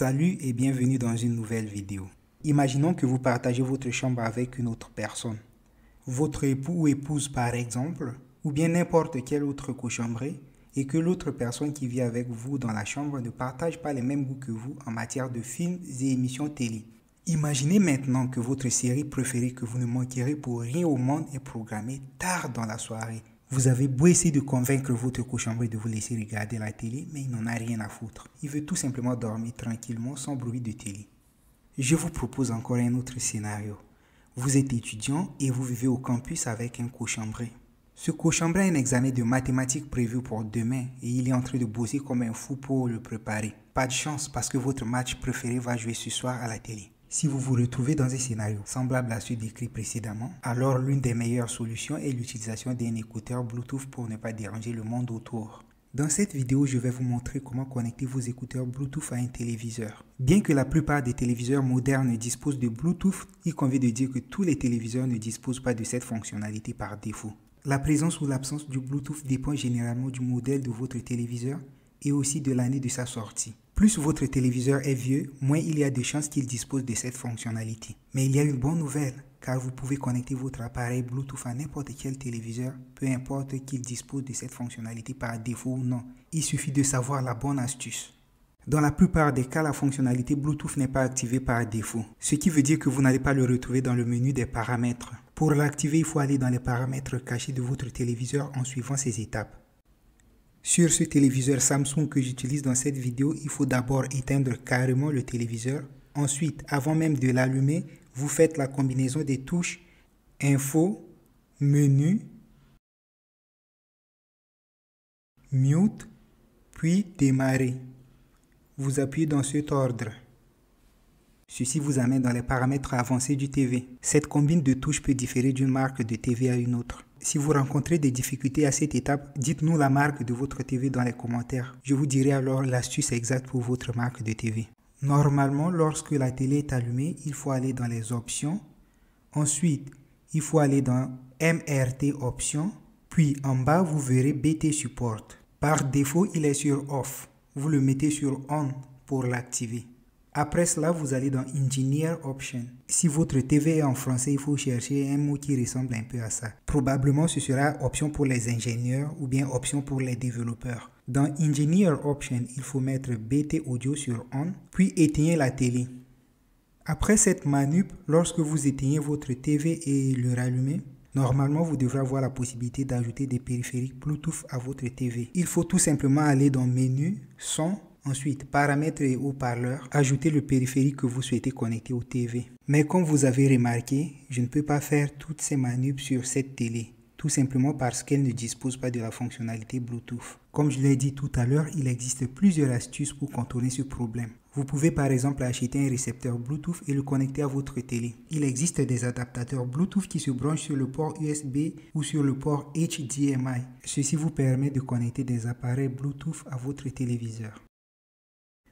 Salut et bienvenue dans une nouvelle vidéo. Imaginons que vous partagez votre chambre avec une autre personne. Votre époux ou épouse par exemple, ou bien n'importe quel autre cochambré, et que l'autre personne qui vit avec vous dans la chambre ne partage pas les mêmes goûts que vous en matière de films et émissions télé. Imaginez maintenant que votre série préférée que vous ne manquerez pour rien au monde est programmée tard dans la soirée. Vous avez beau essayer de convaincre votre cochambré de vous laisser regarder la télé, mais il n'en a rien à foutre. Il veut tout simplement dormir tranquillement sans bruit de télé. Je vous propose encore un autre scénario. Vous êtes étudiant et vous vivez au campus avec un cochambré. Ce cochambré a un examen de mathématiques prévu pour demain et il est en train de bosser comme un fou pour le préparer. Pas de chance parce que votre match préféré va jouer ce soir à la télé. Si vous vous retrouvez dans un scénario semblable à celui décrit précédemment, alors l'une des meilleures solutions est l'utilisation d'un écouteur Bluetooth pour ne pas déranger le monde autour. Dans cette vidéo, je vais vous montrer comment connecter vos écouteurs Bluetooth à un téléviseur. Bien que la plupart des téléviseurs modernes disposent de Bluetooth, il convient de dire que tous les téléviseurs ne disposent pas de cette fonctionnalité par défaut. La présence ou l'absence du Bluetooth dépend généralement du modèle de votre téléviseur et aussi de l'année de sa sortie. Plus votre téléviseur est vieux, moins il y a de chances qu'il dispose de cette fonctionnalité. Mais il y a une bonne nouvelle, car vous pouvez connecter votre appareil Bluetooth à n'importe quel téléviseur, peu importe qu'il dispose de cette fonctionnalité par défaut ou non. Il suffit de savoir la bonne astuce. Dans la plupart des cas, la fonctionnalité Bluetooth n'est pas activée par défaut, ce qui veut dire que vous n'allez pas le retrouver dans le menu des paramètres. Pour l'activer, il faut aller dans les paramètres cachés de votre téléviseur en suivant ces étapes. Sur ce téléviseur Samsung que j'utilise dans cette vidéo, il faut d'abord éteindre carrément le téléviseur. Ensuite, avant même de l'allumer, vous faites la combinaison des touches Info, Menu, Mute, puis Démarrer. Vous appuyez dans cet ordre. Ceci vous amène dans les paramètres avancés du TV. Cette combine de touches peut différer d'une marque de TV à une autre. Si vous rencontrez des difficultés à cette étape, dites-nous la marque de votre TV dans les commentaires. Je vous dirai alors l'astuce exacte pour votre marque de TV. Normalement, lorsque la télé est allumée, il faut aller dans les options. Ensuite, il faut aller dans MRT options. Puis en bas, vous verrez BT Support. Par défaut, il est sur Off. Vous le mettez sur On pour l'activer. Après cela, vous allez dans Engineer Option. Si votre TV est en français, il faut chercher un mot qui ressemble un peu à ça. Probablement, ce sera option pour les ingénieurs ou bien option pour les développeurs. Dans Engineer Option, il faut mettre BT Audio sur On, puis éteindre la télé. Après cette manip, lorsque vous éteignez votre TV et le rallumez, normalement, vous devrez avoir la possibilité d'ajouter des périphériques Bluetooth à votre TV. Il faut tout simplement aller dans Menu, Son. Ensuite, paramètres et haut-parleurs, ajoutez le périphérique que vous souhaitez connecter au TV. Mais comme vous avez remarqué, je ne peux pas faire toutes ces manips sur cette télé, tout simplement parce qu'elle ne dispose pas de la fonctionnalité Bluetooth. Comme je l'ai dit tout à l'heure, il existe plusieurs astuces pour contourner ce problème. Vous pouvez par exemple acheter un récepteur Bluetooth et le connecter à votre télé. Il existe des adaptateurs Bluetooth qui se branchent sur le port USB ou sur le port HDMI. Ceci vous permet de connecter des appareils Bluetooth à votre téléviseur.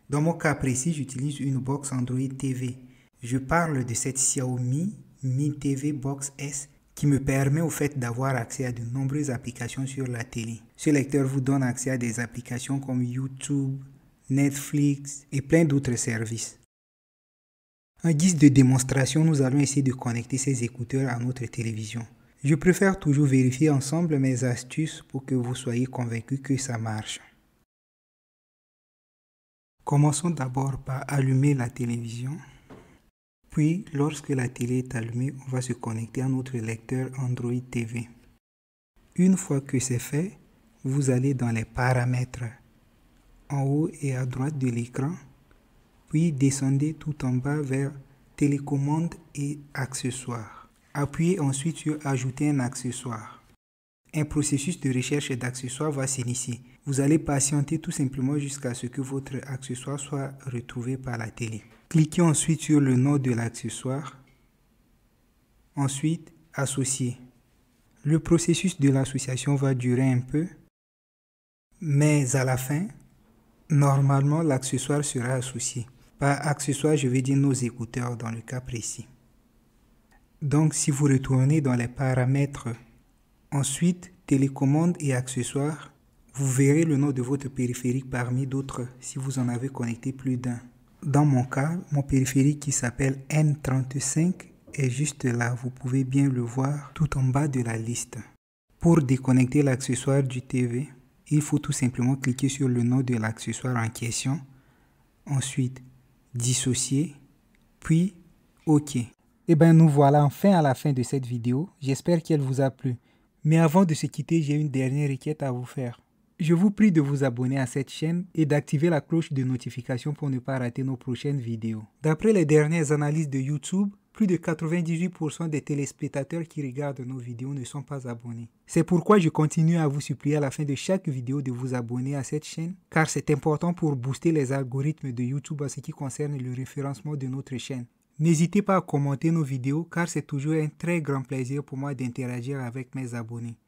Dans mon cas précis, j'utilise une box Android TV. Je parle de cette Xiaomi Mi TV Box S qui me permet au fait d'avoir accès à de nombreuses applications sur la télé. Ce lecteur vous donne accès à des applications comme YouTube, Netflix et plein d'autres services. En guise de démonstration, nous allons essayer de connecter ces écouteurs à notre télévision. Je préfère toujours vérifier ensemble mes astuces pour que vous soyez convaincus que ça marche. Commençons d'abord par allumer la télévision. Puis, lorsque la télé est allumée, on va se connecter à notre lecteur Android TV. Une fois que c'est fait, vous allez dans les paramètres en haut et à droite de l'écran. Puis, descendez tout en bas vers Télécommande et accessoires. Appuyez ensuite sur Ajouter un accessoire. Un processus de recherche d'accessoires va s'initier. Vous allez patienter tout simplement jusqu'à ce que votre accessoire soit retrouvé par la télé. Cliquez ensuite sur le nom de l'accessoire. Ensuite, associer. Le processus de l'association va durer un peu, mais à la fin, normalement, l'accessoire sera associé. Par accessoire, je vais dire nos écouteurs dans le cas précis. Donc, si vous retournez dans les paramètres, ensuite, télécommande et accessoires, vous verrez le nom de votre périphérique parmi d'autres si vous en avez connecté plus d'un. Dans mon cas, mon périphérique qui s'appelle N35 est juste là. Vous pouvez bien le voir tout en bas de la liste. Pour déconnecter l'accessoire du TV, il faut tout simplement cliquer sur le nom de l'accessoire en question. Ensuite, dissocier, puis OK. Et bien nous voilà enfin à la fin de cette vidéo. J'espère qu'elle vous a plu. Mais avant de se quitter, j'ai une dernière requête à vous faire. Je vous prie de vous abonner à cette chaîne et d'activer la cloche de notification pour ne pas rater nos prochaines vidéos. D'après les dernières analyses de YouTube, plus de 98% des téléspectateurs qui regardent nos vidéos ne sont pas abonnés. C'est pourquoi je continue à vous supplier à la fin de chaque vidéo de vous abonner à cette chaîne, car c'est important pour booster les algorithmes de YouTube en ce qui concerne le référencement de notre chaîne. N'hésitez pas à commenter nos vidéos car c'est toujours un très grand plaisir pour moi d'interagir avec mes abonnés.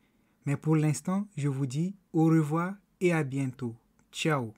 Mais pour l'instant, je vous dis au revoir et à bientôt. Ciao!